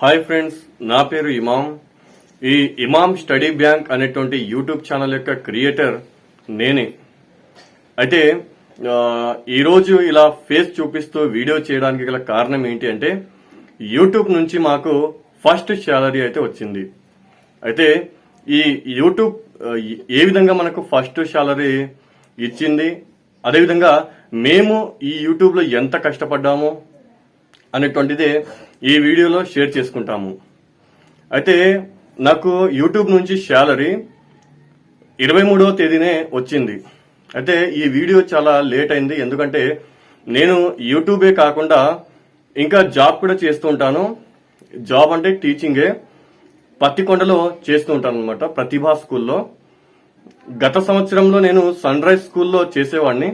Hi friends, నా పేరు ఇమాం. ఈ ఇమాం స్టడీ బ్యాంక్ అనేటువంటి యూట్యూబ్ ఛానల్ యొక్క క్రియేటర్ నేనే. అయితే ఈరోజు ఇలా ఫేస్ చూపిస్తూ వీడియో చేయడానికి గల కారణం ఏంటి అంటే, యూట్యూబ్ నుంచి మాకు ఫస్ట్ శాలరీ అయితే వచ్చింది. అయితే ఈ యూట్యూబ్ ఏ విధంగా మనకు ఫస్ట్ శాలరీ ఇచ్చింది, అదేవిధంగా మేము ఈ యూట్యూబ్లో ఎంత కష్టపడ్డామో అనేటువంటిదే ఈ వీడియోలో షేర్ చేసుకుంటాము. అయితే నాకు యూట్యూబ్ నుంచి శాలరీ 23వ తేదీనే వచ్చింది. అయితే ఈ వీడియో చాలా లేట్ అయింది, ఎందుకంటే నేను యూట్యూబే కాకుండా ఇంకా జాబ్ కూడా చేస్తూ ఉంటాను. జాబ్ అంటే టీచింగే. పత్తికొండలో చేస్తూ ఉంటాను అనమాట, ప్రతిభా స్కూల్లో. గత సంవత్సరంలో నేను సన్ రైజ్ స్కూల్లో చేసేవాడిని.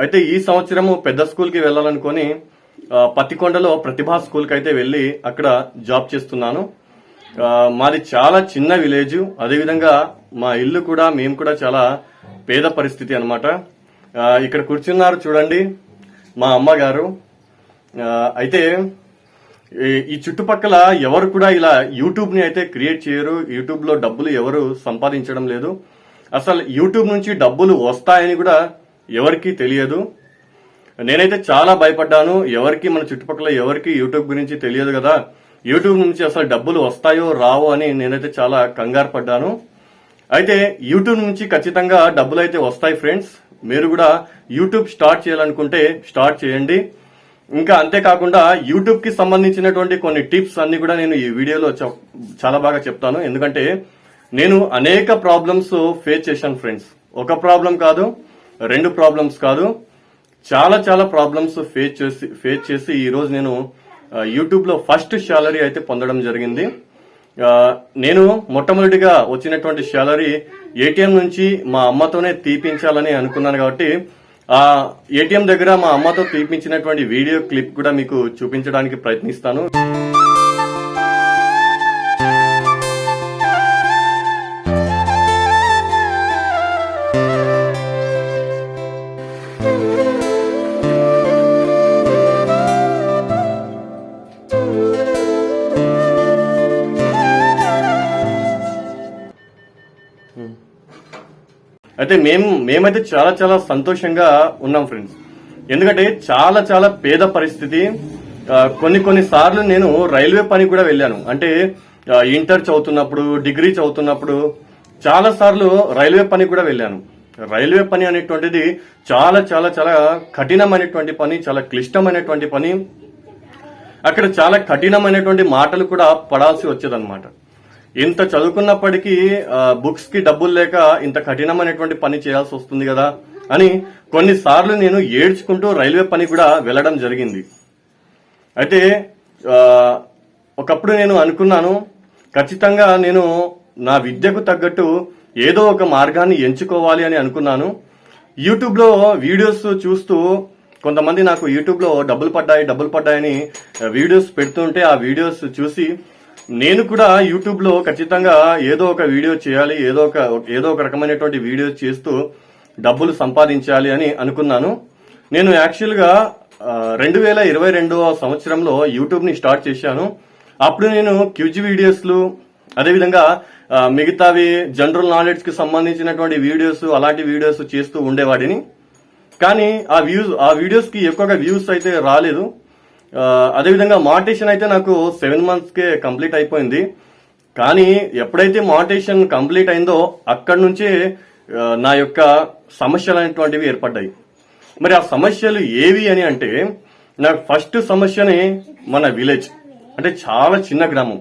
అయితే ఈ సంవత్సరము పెద్ద స్కూల్కి వెళ్ళాలనుకొని పత్తికొండలో ప్రతిభా స్కూల్కి అయితే వెళ్ళి అక్కడ జాబ్ చేస్తున్నాను. మాది చాలా చిన్న విలేజ్, అదేవిధంగా మా ఇల్లు కూడా, మేము కూడా చాలా పేద పరిస్థితి అనమాట. ఇక్కడ కూర్చున్నారు చూడండి మా అమ్మగారు. అయితే ఈ చుట్టుపక్కల ఎవరు కూడా ఇలా యూట్యూబ్ ని అయితే క్రియేట్ చేయరు. యూట్యూబ్ లో డబ్బులు ఎవరు సంపాదించడం లేదు. అసలు యూట్యూబ్ నుంచి డబ్బులు వస్తాయని కూడా ఎవరికీ తెలియదు. నేనైతే చాలా భయపడ్డాను. మన చుట్టుపక్కల ఎవరికి యూట్యూబ్ గురించి తెలియదు కదా, యూట్యూబ్ నుంచి అసలు డబ్బులు వస్తాయో రావో అని నేనైతే చాలా కంగారు పడ్డాను. అయితే యూట్యూబ్ నుంచి ఖచ్చితంగా డబ్బులు అయితే వస్తాయి ఫ్రెండ్స్. మీరు కూడా యూట్యూబ్ స్టార్ట్ చేయాలనుకుంటే స్టార్ట్ చేయండి. ఇంకా అంతేకాకుండా యూట్యూబ్ కి సంబంధించినటువంటి కొన్ని టిప్స్ అన్ని కూడా నేను ఈ వీడియోలో చాలా బాగా చెప్తాను. ఎందుకంటే నేను అనేక ప్రాబ్లమ్స్ ఫేస్ చేశాను ఫ్రెండ్స్. ఒక ప్రాబ్లం కాదు, 2 ప్రాబ్లమ్స్ కాదు, చాలా ప్రాబ్లమ్స్ ఫేస్ చేసి ఈ రోజు నేను యూట్యూబ్ లో ఫస్ట్ శాలరీ అయితే పొందడం జరిగింది. నేను మొట్టమొదటిగా వచ్చినటువంటి శాలరీ ఏటీఎం నుంచి మా అమ్మతోనే తీపించాలని అనుకున్నాను. కాబట్టి ఆ ఏటీఎం దగ్గర మా అమ్మతో తీపించినటువంటి వీడియో క్లిప్ కూడా మీకు చూపించడానికి ప్రయత్నిస్తాను. అయితే మేమైతే చాలా సంతోషంగా ఉన్నాం ఫ్రెండ్స్. ఎందుకంటే చాలా పేద పరిస్థితి. కొన్ని సార్లు నేను రైల్వే పని కూడా వెళ్ళాను. అంటే ఇంటర్ చదువుతున్నప్పుడు, డిగ్రీ చదువుతున్నప్పుడు చాలా సార్లు రైల్వే పని కూడా వెళ్ళాను. రైల్వే పని అనేటువంటిది చాలా కఠినమైనటువంటి పని, చాలా క్లిష్టమైనటువంటి పని. అక్కడ చాలా కఠినమైనటువంటి మాటలు కూడా పడాల్సి వచ్చేదన్నమాట. ఇంత చదువుకున్నప్పటికీ బుక్స్ కి డబ్బులు లేక ఇంత కఠినమైనటువంటి పని చేయాల్సి వస్తుంది కదా అని కొన్నిసార్లు నేను ఏడ్చుకుంటూ రైల్వే పని కూడా వెళ్ళడం జరిగింది. అయితే ఒకప్పుడు నేను అనుకున్నాను, ఖచ్చితంగా నేను నా విద్యకు తగ్గట్టు ఏదో ఒక మార్గాన్ని ఎంచుకోవాలి అని అనుకున్నాను. యూట్యూబ్ లో వీడియోస్ చూస్తూ కొంతమంది నాకు యూట్యూబ్ లో డబ్బులు పడ్డాయని వీడియోస్ పెడుతుంటే ఆ వీడియోస్ చూసి నేను కూడా యూట్యూబ్ లో ఖచ్చితంగా ఏదో ఒక వీడియో చేయాలి, ఏదో ఒక రకమైనటువంటి వీడియో చేస్తూ డబ్బులు సంపాదించాలి అని అనుకున్నాను. నేను యాక్చువల్ గా 2022వ సంవత్సరంలో యూట్యూబ్ ని స్టార్ట్ చేశాను. అప్పుడు నేను క్యూజీ వీడియోస్లు, అదేవిధంగా మిగతావి జనరల్ నాలెడ్జ్ కి సంబంధించినటువంటి వీడియోస్, అలాంటి వీడియోస్ చేస్తూ ఉండేవాడిని. కానీ ఆ వీడియోస్ కి ఎక్కువగా వ్యూస్ అయితే రాలేదు. అదేవిధంగా మానిటైజేషన్ అయితే నాకు 7 months కే కంప్లీట్ అయిపోయింది. కానీ ఎప్పుడైతే మానిటైజేషన్ కంప్లీట్ అయిందో అక్కడి నుంచే నా యొక్క సమస్యలు అనేటువంటివి ఏర్పడ్డాయి. మరి ఆ సమస్యలు ఏవి అని అంటే, నాకు ఫస్ట్ సమస్యని మన విలేజ్, అంటే చాలా చిన్న గ్రామం.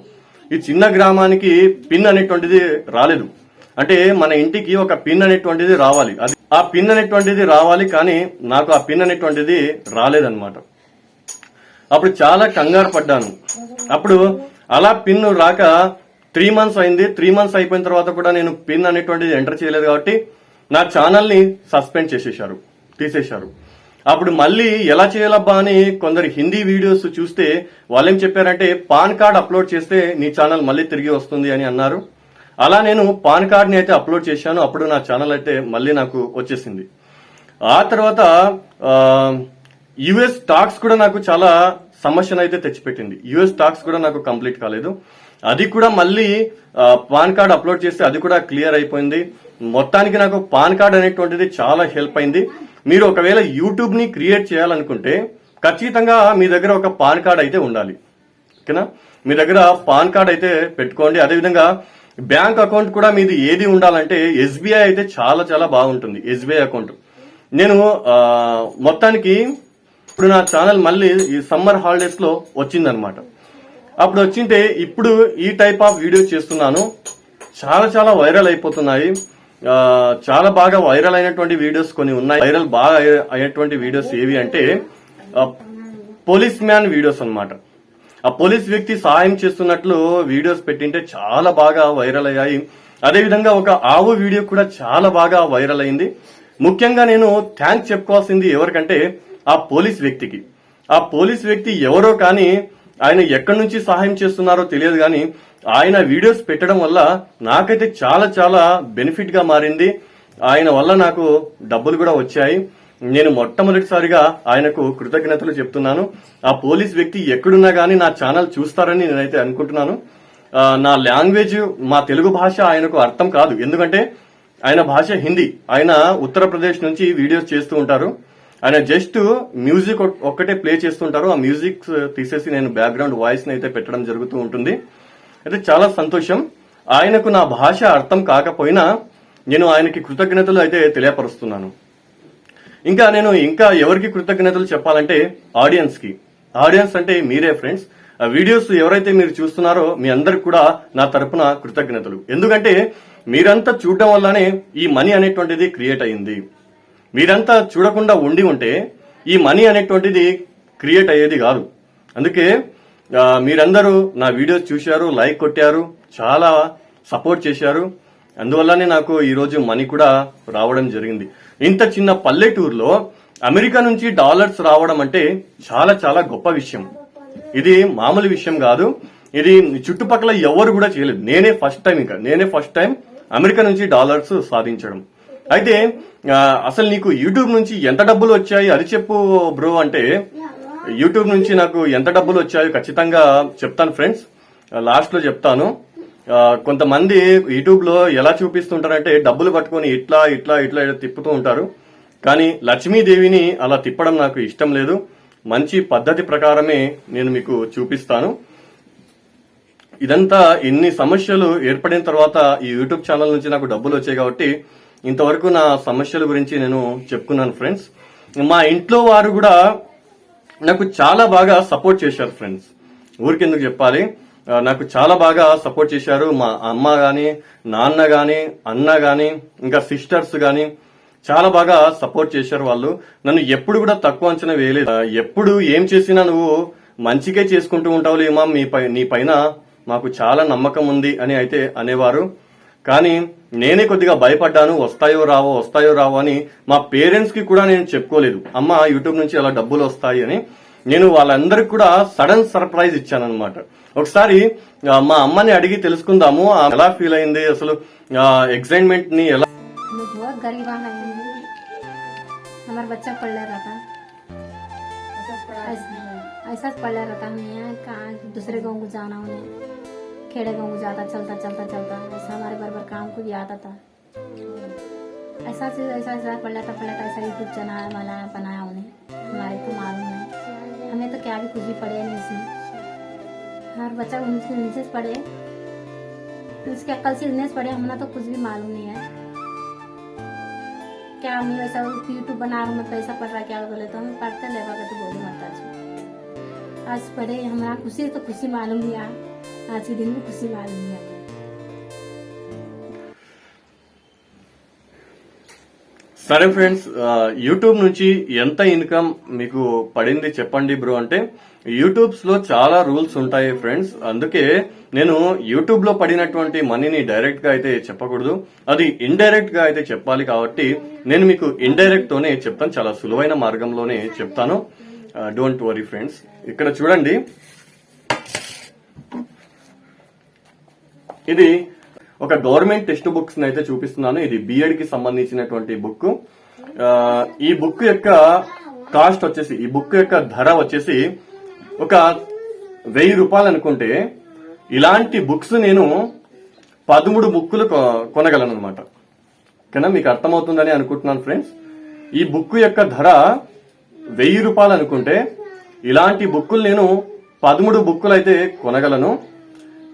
ఈ చిన్న గ్రామానికి పిన్ అనేటువంటిది రాలేదు. అంటే మన ఇంటికి ఒక పిన్ అనేటువంటిది రావాలి, ఆ పిన్ అనేటువంటిది రావాలి, కానీ నాకు ఆ పిన్ అనేటువంటిది రాలేదన్నమాట. అప్పుడు చాలా కంగారు పడ్డాను. అప్పుడు అలా పిన్ రాక 3 months అయింది. 3 months అయిపోయిన తర్వాత కూడా నేను పిన్ అనేటువంటిది ఎంటర్ చేయలేదు. కాబట్టి నా ఛానల్ ని సస్పెండ్ తీసేశారు. అప్పుడు మళ్ళీ ఎలా చేయాలబ్బా అని కొందరు హిందీ వీడియోస్ చూస్తే వాళ్ళేం చెప్పారంటే, పాన్ కార్డ్ అప్లోడ్ చేస్తే నీ ఛానల్ మళ్ళీ తిరిగి వస్తుంది అని అన్నారు. అలా నేను పాన్ కార్డ్ ని అయితే అప్లోడ్ చేశాను. అప్పుడు నా ఛానల్ అయితే మళ్ళీ నాకు వచ్చేసింది. ఆ తర్వాత యుఎస్ స్టాక్స్ కూడా నాకు చాలా సమస్యను అయితే తెచ్చిపెట్టింది. యుఎస్ టాక్స్ కూడా నాకు కంప్లీట్ కాలేదు. అది కూడా మళ్ళీ పాన్ కార్డ్ అప్లోడ్ చేస్తే అది కూడా క్లియర్ అయిపోయింది. మొత్తానికి నాకు పాన్ కార్డ్ అనేటువంటిది చాలా హెల్ప్ అయింది. మీరు ఒకవేళ యూట్యూబ్ ని క్రియేట్ చేయాలనుకుంటే ఖచ్చితంగా మీ దగ్గర ఒక పాన్ కార్డ్ అయితే ఉండాలి. ఓకేనా, మీ దగ్గర పాన్ కార్డ్ అయితే పెట్టుకోండి. అదేవిధంగా బ్యాంక్ అకౌంట్ కూడా మీది ఏది ఉండాలంటే ఎస్బీఐ అయితే చాలా చాలా బాగుంటుంది. ఎస్బీఐ అకౌంట్ నేను మొత్తానికి ఇప్పుడు నా ఛానల్ మళ్ళీ ఈ సమ్మర్ హాలిడేస్ లో వచ్చిందనమాట. అప్పుడు వచ్చింటే ఇప్పుడు ఈ టైప్ ఆఫ్ వీడియోస్ చేస్తున్నాను. చాలా చాలా వైరల్ అయిపోతున్నాయి. చాలా బాగా వైరల్ అయినటువంటి వీడియోస్ కొన్ని ఉన్నాయి. వైరల్ బాగా అయినటువంటి వీడియోస్ ఏవి అంటే పోలీస్ మ్యాన్ వీడియోస్ అన్నమాట. ఆ పోలీస్ వ్యక్తి సహాయం చేస్తున్నట్లు వీడియోస్ పెట్టింటే చాలా బాగా వైరల్ అయ్యాయి. అదేవిధంగా ఒక ఆవు వీడియో కూడా చాలా బాగా వైరల్ అయింది. ముఖ్యంగా నేను థ్యాంక్స్ చెప్పుకోవాల్సింది ఎవరికంటే ఆ పోలీస్ వ్యక్తికి. ఆ పోలీస్ వ్యక్తి ఎవరో కానీ ఆయన ఎక్కడి నుంచి సహాయం చేస్తున్నారో తెలియదు కానీ ఆయన వీడియోస్ పెట్టడం వల్ల నాకైతే చాలా చాలా బెనిఫిట్ గా మారింది. ఆయన వల్ల నాకు డబ్బులు కూడా వచ్చాయి. నేను మొట్టమొదటిసారిగా ఆయనకు కృతజ్ఞతలు చెప్తున్నాను. ఆ పోలీస్ వ్యక్తి ఎక్కడున్నా గానీ నా ఛానల్ చూస్తారని నేనైతే అనుకుంటున్నాను. నా లాంగ్వేజ్, మా తెలుగు భాష ఆయనకు అర్థం కాదు, ఎందుకంటే ఆయన భాష హిందీ. ఆయన ఉత్తరప్రదేశ్ నుంచి వీడియోస్ చేస్తూ ఉంటారు. ఆయన జస్ట్ మ్యూజిక్ ఒక్కటే ప్లే చేస్తుంటారు. ఆ మ్యూజిక్ తీసేసి నేను బ్యాక్గ్రౌండ్ వాయిస్ ని అయితే పెట్టడం జరుగుతూ ఉంటుంది. అయితే చాలా సంతోషం. ఆయనకు నా భాష అర్థం కాకపోయినా నేను ఆయనకి కృతజ్ఞతలు అయితే తెలియపరుస్తున్నాను. ఇంకా నేను ఎవరికి కృతజ్ఞతలు చెప్పాలంటే ఆడియన్స్ కి. ఆడియన్స్ అంటే మీరే ఫ్రెండ్స్. ఆ వీడియోస్ ఎవరైతే మీరు చూస్తున్నారో మీ అందరికి కూడా నా తరపున కృతజ్ఞతలు. ఎందుకంటే మీరంతా చూడడం వల్లనే ఈ మనీ అనేటువంటిది క్రియేట్ అయింది. మీరంతా చూడకుండా ఉంటే ఈ మనీ అనేటువంటిది క్రియేట్ అయ్యేది కాదు. అందుకే మీరందరూ నా వీడియోస్ చూశారు, లైక్ కొట్టారు, చాలా సపోర్ట్ చేశారు. అందువల్లనే నాకు ఈ రోజు మనీ కూడా రావడం జరిగింది. ఇంత చిన్న పల్లెటూరులో అమెరికా నుంచి డాలర్స్ రావడం అంటే చాలా చాలా గొప్ప విషయం. ఇది మామూలు విషయం కాదు. ఇది చుట్టుపక్కల ఎవరు కూడా చేయలేదు. నేనే ఫస్ట్ టైం అమెరికా నుంచి డాలర్స్ సాధించడం. అయితే అసలు నీకు యూట్యూబ్ నుంచి ఎంత డబ్బులు వచ్చాయి అది చెప్పు బ్రో అంటే, యూట్యూబ్ నుంచి నాకు ఎంత డబ్బులు వచ్చాయో ఖచ్చితంగా చెప్తాను ఫ్రెండ్స్, లాస్ట్ లో చెప్తాను. కొంతమంది యూట్యూబ్ లో ఎలా చూపిస్తుంటారంటే డబ్బులు పట్టుకొని ఇట్లా ఇట్లా ఇట్లా తిప్పుతూ ఉంటారు. కానీ లక్ష్మీదేవిని అలా తిప్పడం నాకు ఇష్టం లేదు. మంచి పద్ధతి ప్రకారమే నేను మీకు చూపిస్తాను. ఇదంతా ఇన్ని సమస్యలు ఏర్పడిన తర్వాత ఈ యూట్యూబ్ ఛానల్ నుంచి నాకు డబ్బులు వచ్చాయి కాబట్టి ఇంతవరకు నా సమస్యల గురించి నేను చెప్పుకున్నాను ఫ్రెండ్స్. మా ఇంట్లో వారు కూడా నాకు చాలా బాగా సపోర్ట్ చేశారు ఫ్రెండ్స్. ఊరికెందుకు చెప్పాలి, నాకు చాలా బాగా సపోర్ట్ చేశారు. మా అమ్మ గాని, నాన్న గాని, అన్న గాని, ఇంకా సిస్టర్స్ గాని చాలా బాగా సపోర్ట్ చేశారు. వాళ్ళు నన్ను ఎప్పుడు కూడా తక్కువ అంచనా వేయలేదు. ఎప్పుడు ఏం చేసినా నువ్వు మంచిగా చేసుకుంటూ ఉంటావులే మా, నీ పైన మాకు చాలా నమ్మకం ఉంది అని అయితే అనేవారు. కానీ నేనే కొద్దిగా భయపడ్డాను, వస్తాయో రావో అని. మా పేరెంట్స్ కి కూడా నేను చెప్పుకోలేదు అమ్మ యూట్యూబ్ నుంచి అలా డబ్బులు వస్తాయి అని. నేను వాళ్ళందరికి కూడా సడన్ సర్ప్రైజ్ ఇచ్చానన్నమాట. ఒకసారి మా అమ్మని అడిగి తెలుసుకుందాము ఎలా ఫీల్ అయింది, అసలు ఎగ్జైట్మెంట్ ని ఎలా. हमारा बच्चा पढ़ रहा था, ऐसा पढ़ रहा था। हम यहाँ दूसरे गाँव को जाना, उन्हें खेड़े गाँव को जाता चलता ऐसा हमारे बराबर काम को भी आता था। ऐसा पढ़ रहा था ऐसा यूट्यूब चैनल बनाया उन्हें, हमारे को मालूम नहीं, हमें तो क्या भी कुछ भी पढ़े नहीं इसमें। हर बच्चा उनसे पढ़े, उसके अक्ल से इतने पढ़े, हमने तो कुछ भी मालूम नहीं है। क्या हम ऐसा यूट्यूब बना रहा हूँ, मतलब ऐसा पढ़ रहा क्या बोले तो हम पढ़ते लेगा तो बोली मत आज पढ़े। हमारा खुशी तो खुशी मालूम दिया, आज के दिन में खुशी मालूम दिया। సరే ఫ్రెండ్స్, యూట్యూబ్ నుంచి ఎంత ఇన్కమ్ మీకు పడింది చెప్పండి బ్రో అంటే, యూట్యూబ్స్ లో చాలా రూల్స్ ఉంటాయి ఫ్రెండ్స్. అందుకే నేను యూట్యూబ్ లో పడినటువంటి మనీని డైరెక్ట్ గా అయితే చెప్పకూడదు, అది ఇండైరెక్ట్ గా అయితే చెప్పాలి. కాబట్టి నేను మీకు ఇండైరెక్ట్ తోనే చెప్తాను, చాలా సులువైన మార్గంలోనే చెప్తాను. Don't worry friends. ఇక్కడ చూడండి, ఇది ఒక గవర్నమెంట్ టెక్స్ట్ బుక్స్ అయితే చూపిస్తున్నాను. ఇది బిఎడ్ కి సంబంధించినటువంటి బుక్. ఈ బుక్ యొక్క కాస్ట్ వచ్చేసి, ఈ బుక్ యొక్క ధర వచ్చేసి ఒక 1000 రూపాయలు అనుకుంటే ఇలాంటి బుక్స్ నేను 13 బుక్కులు కొనగలను అనమాట. ఓకేనా, మీకు అర్థమవుతుందని అనుకుంటున్నాను ఫ్రెండ్స్. ఈ బుక్ యొక్క ధర 1000 రూపాయలు అనుకుంటే ఇలాంటి బుక్కులు నేను 13 బుక్కులు అయితే కొనగలను.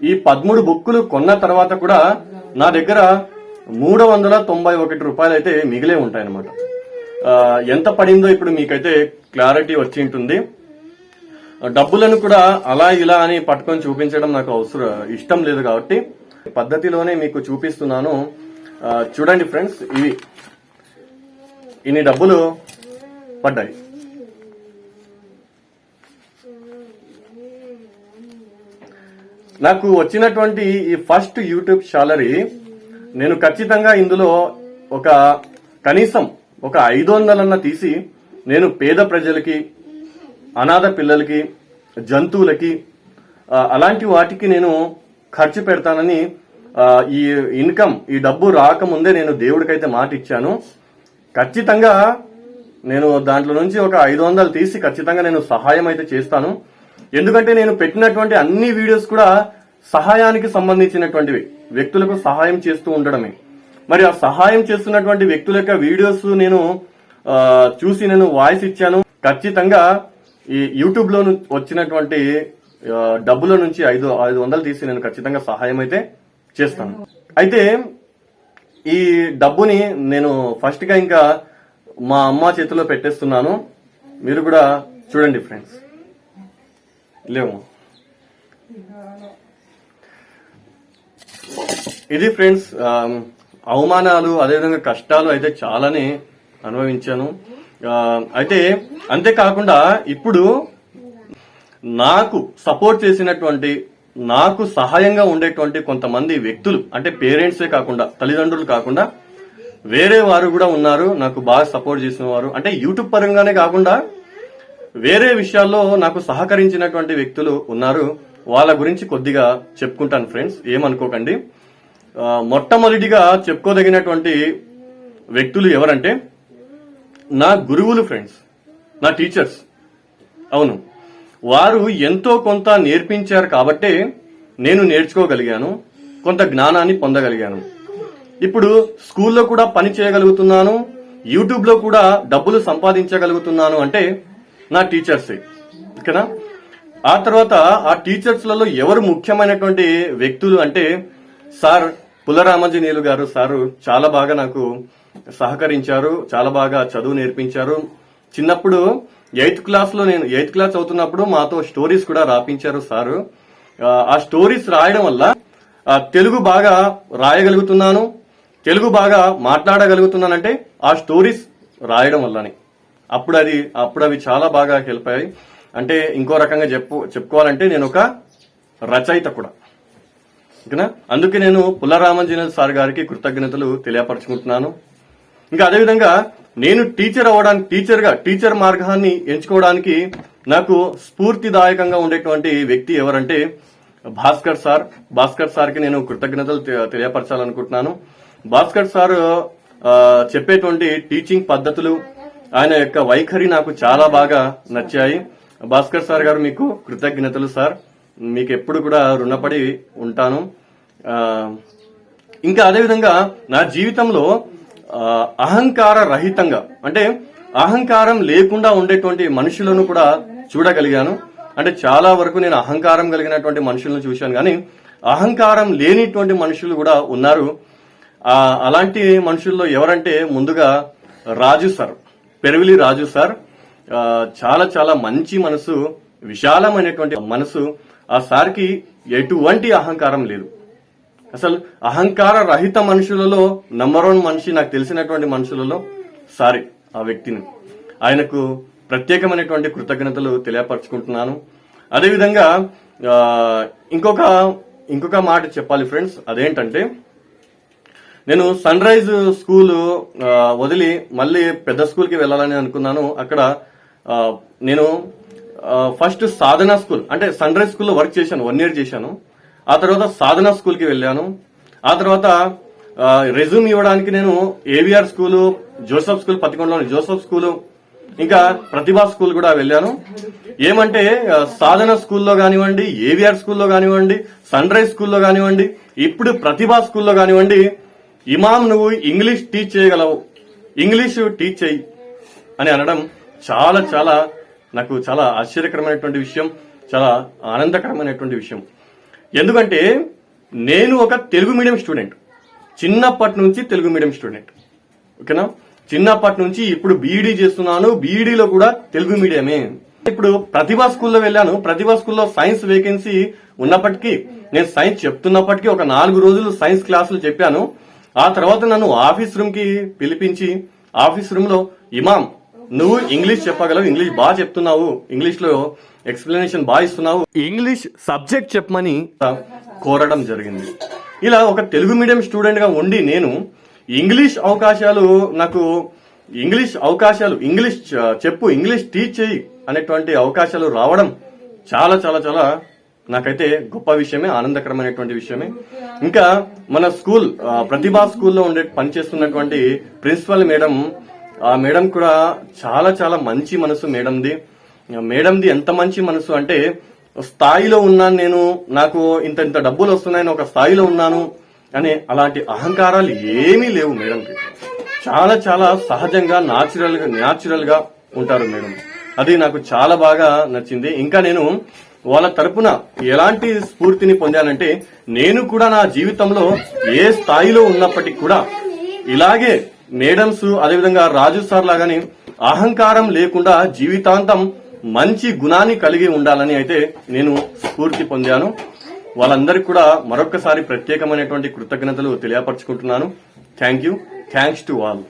ఈ 13 బుక్కులు కొన్న తర్వాత కూడా నా దగ్గర 391 రూపాయలు అయితే మిగిలే ఉంటాయన్నమాట. ఎంత పడిందో ఇప్పుడు మీకైతే క్లారిటీ వచ్చి ఉంటుంది. డబ్బులను కూడా అలా ఇలా అని పట్టుకొని చూపించడం నాకు ఇష్టం లేదు కాబట్టి పద్ధతిలోనే మీకు చూపిస్తున్నాను. చూడండి ఫ్రెండ్స్, ఇన్ని డబ్బులు పడ్డాయి. నాకు వచ్చినటువంటి ఈ ఫస్ట్ యూట్యూబ్ సాలరీ నేను ఖచ్చితంగా ఇందులో కనీసం ఒక 500 తీసి నేను పేద ప్రజలకి, అనాథ పిల్లలకి, జంతువులకి, అలాంటి వాటికి నేను ఖర్చు పెడతానని ఈ డబ్బు రాకముందే నేను దేవుడికైతే మాట ఇచ్చాను. ఖచ్చితంగా నేను దాంట్లో నుంచి ఒక 500 తీసి ఖచ్చితంగా నేను సహాయం అయితే చేస్తాను. ఎందుకంటే నేను పెట్టినటువంటి అన్ని వీడియోస్ కూడా సహాయానికి సంబంధించినటువంటివి, వ్యక్తులకు సహాయం చేస్తూ ఉండడమే. మరి ఆ సహాయం చేస్తున్నటువంటి వ్యక్తుల యొక్క వీడియోస్ నేను చూసి నేను వాయిస్ ఇచ్చాను. ఖచ్చితంగా ఈ యూట్యూబ్ లో వచ్చినటువంటి డబ్బుల నుంచి 500 తీసి నేను ఖచ్చితంగా సహాయం అయితే చేస్తాను. అయితే ఈ డబ్బుని నేను ఫస్ట్ గా ఇంకా మా అమ్మ చేతిలో పెట్టేస్తున్నాను. మీరు కూడా చూడండి ఫ్రెండ్స్. లేవు ఇది ఫ్రెండ్స్, అవమానాలు అదేవిధంగా కష్టాలు అయితే చాలానే అనుభవించాను. అయితే అంతేకాకుండా ఇప్పుడు నాకు సపోర్ట్ చేసినటువంటి, నాకు సహాయంగా ఉండేటువంటి కొంతమంది వ్యక్తులు, అంటే పేరెంట్సే కాకుండా, తల్లిదండ్రులు కాకుండా వేరే వారు కూడా ఉన్నారు నాకు బాగా సపోర్ట్ చేసిన వారు. అంటే యూట్యూబ్ పరంగానే కాకుండా వేరే విషయాల్లో నాకు సహకరించినటువంటి వ్యక్తులు ఉన్నారు. వాళ్ళ గురించి కొద్దిగా చెప్పుకుంటాను ఫ్రెండ్స్, ఏమనుకోకండి. మొట్టమొదటిగా చెప్పుకోదగినటువంటి వ్యక్తులు ఎవరంటే నా గురువులు ఫ్రెండ్స్, నా టీచర్స్. అవును, వారు ఎంతో కొంత నేర్పించారు కాబట్టే నేను నేర్చుకోగలిగాను, కొంత జ్ఞానాన్ని పొందగలిగాను. ఇప్పుడు స్కూల్లో కూడా పని చేయగలుగుతున్నాను, యూట్యూబ్ లో కూడా డబ్బులు సంపాదించగలుగుతున్నాను అంటే నా టీచర్సే. ఓకేనా. ఆ తర్వాత ఆ టీచర్స్లలో ఎవరు ముఖ్యమైనటువంటి వ్యక్తులు అంటే సార్ పుల్లరామాంజనేయులు గారు. సారు చాలా బాగా నాకు సహకరించారు, చాలా బాగా చదువు నేర్పించారు. చిన్నప్పుడు 8th క్లాస్ చదువుతున్నప్పుడు మాతో స్టోరీస్ కూడా రాపించారు సారు. ఆ స్టోరీస్ రాయడం వల్ల తెలుగు బాగా రాయగలుగుతున్నాను, తెలుగు బాగా మాట్లాడగలుగుతున్నానంటే ఆ స్టోరీస్ రాయడం వల్లనే. అప్పుడు అవి చాలా బాగా హెల్ప్ అయ్యాయి. అంటే ఇంకో రకంగా చెప్పుకోవాలంటే నేను ఒక రచయిత కూడా. ఓకేనా. అందుకే నేను పుల్లరామాంజనేయులు సార్ గారికి కృతజ్ఞతలు తెలియపరచుకుంటున్నాను. ఇంకా అదేవిధంగా నేను టీచర్ మార్గాన్ని ఎంచుకోవడానికి నాకు స్ఫూర్తిదాయకంగా ఉండేటువంటి వ్యక్తి ఎవరంటే భాస్కర్ సార్కి నేను కృతజ్ఞతలు తెలియపరచాలనుకుంటున్నాను. భాస్కర్ సార్ చెప్పేటువంటి టీచింగ్ పద్ధతులు, ఆయన యొక్క వైఖరి నాకు చాలా బాగా నచ్చాయి. భాస్కర్ సార్ గారు మీకు కృతజ్ఞతలు సార్, మీకు ఎప్పుడు కూడా రుణపడి ఉంటాను. ఇంకా అదేవిధంగా నా జీవితంలో అహంకార రహితంగా, అంటే అహంకారం లేకుండా ఉండేటువంటి మనుషులను కూడా చూడగలిగాను. అంటే చాలా వరకు నేను అహంకారం కలిగినటువంటి మనుషులను చూశాను, కానీ అహంకారం లేనిటువంటి మనుషులు కూడా ఉన్నారు. అలాంటి మనుషుల్లో ఎవరంటే ముందుగా రాజు సార్, పెరవిలి రాజు సార్. చాలా చాలా మంచి మనసు, విశాలమైనటువంటి మనసు. ఆ సార్కి ఎటువంటి అహంకారం లేదు. అసలు అహంకార రహిత మనుషులలో నంబర్ 1 మనిషి నాకు తెలిసినటువంటి మనుషులలో సారీ ఆ వ్యక్తిని. ఆయనకు ప్రత్యేకమైనటువంటి కృతజ్ఞతలు తెలియపరచుకుంటున్నాను. అదేవిధంగా ఇంకొక మాట చెప్పాలి ఫ్రెండ్స్. అదేంటంటే నేను సన్ రైజ్ స్కూల్ వదిలి మళ్ళీ పెద్ద స్కూల్కి వెళ్ళాలని అనుకున్నాను. అక్కడ నేను ఫస్ట్ సాధన స్కూల్, అంటే సన్ రైజ్ స్కూల్లో వర్క్ చేశాను, 1 year చేశాను. ఆ తర్వాత సాధన స్కూల్కి వెళ్ళాను. ఆ తర్వాత రెజ్యూమ్ ఇవ్వడానికి నేను ఏవిఆర్ స్కూలు, జోసఫ్ స్కూల్, పతికొండలోని జోసఫ్ స్కూలు, ఇంకా ప్రతిభా స్కూల్ కూడా వెళ్ళాను. ఏమంటే సాధన స్కూల్లో కానివ్వండి, ఏవిఆర్ స్కూల్లో కానివ్వండి, సన్ రైజ్ స్కూల్లో కానివ్వండి, ఇప్పుడు ప్రతిభా స్కూల్లో కానివ్వండి, ఇమాం నువ్వు ఇంగ్లీష్ టీచ్ చేయగలవు, ఇంగ్లీష్ టీచ్ చేయి అని అనడం చాలా చాలా నాకు చాలా ఆశ్చర్యకరమైనటువంటి విషయం, చాలా ఆనందకరమైనటువంటి విషయం. ఎందుకంటే నేను ఒక తెలుగు మీడియం స్టూడెంట్, చిన్నప్పటి నుంచి తెలుగు మీడియం స్టూడెంట్, ఓకేనా. చిన్నప్పటి నుంచి ఇప్పుడు బీఈడీ చేస్తున్నాను, బీఈడీలో కూడా తెలుగు మీడియమే. ఇప్పుడు ప్రతిభా స్కూల్లో వెళ్ళాను. ప్రతిభా స్కూల్లో సైన్స్ వేకెన్సీ ఉన్నప్పటికీ నేను సైన్స్ చెప్తున్నప్పటికీ ఒక 4 రోజులు సైన్స్ క్లాసులు చెప్పాను. ఆ తర్వాత నన్ను ఆఫీస్ రూమ్ కి పిలిపించి ఆఫీస్ రూమ్ లో ఇమాం నువ్వు ఇంగ్లీష్ చెప్పగలవు, ఇంగ్లీష్ బాగా చెప్తున్నావు, ఇంగ్లీష్ లో ఎక్స్ప్లెనేషన్ బాగా ఇస్తున్నావు, ఇంగ్లీష్ సబ్జెక్ట్ చెప్పమని కోరడం జరిగింది. ఇలా ఒక తెలుగు మీడియం స్టూడెంట్ గా ఉండి నేను ఇంగ్లీష్ అవకాశాలు, నాకు ఇంగ్లీష్ అవకాశాలు, ఇంగ్లీష్ చెప్పు, ఇంగ్లీష్ టీచ్ చేయి అనేటువంటి అవకాశాలు రావడం చాలా చాలా చాలా నాకైతే గొప్ప విషయమే, ఆనందకరమైనటువంటి విషయమే. ఇంకా మన స్కూల్ ప్రతిభా స్కూల్లో పనిచేస్తున్నటువంటి ప్రిన్సిపల్ మేడం, ఆ మేడం కూడా చాలా చాలా మంచి మనసు మేడంది ఎంత మంచి మనసు అంటే, స్థాయిలో ఉన్నాను నేను, నాకు ఇంత ఇంత డబ్బులు వస్తున్నాయని ఒక స్థాయిలో ఉన్నాను అనే అలాంటి అహంకారాలు ఏమీ లేవు మేడంకి. చాలా చాలా సహజంగా న్యాచురల్ గా ఉంటారు మేడం. అది నాకు చాలా బాగా నచ్చింది. ఇంకా నేను వాళ్ళ తరపున ఎలాంటి స్ఫూర్తిని పొందానంటే, నేను కూడా నా జీవితంలో ఏ స్థాయిలో ఉన్నప్పటికీ కూడా ఇలాగే మేడమ్స్, అదేవిధంగా రాజు సార్ లాగానే అహంకారం లేకుండా జీవితాంతం మంచి గుణాన్ని కలిగి ఉండాలని అయితే నేను స్ఫూర్తి పొందాను. వాళ్ళందరికీ కూడా మరొకసారి ప్రత్యేకమైనటువంటి కృతజ్ఞతలు తెలియపరచుకుంటున్నాను. Thanks to all.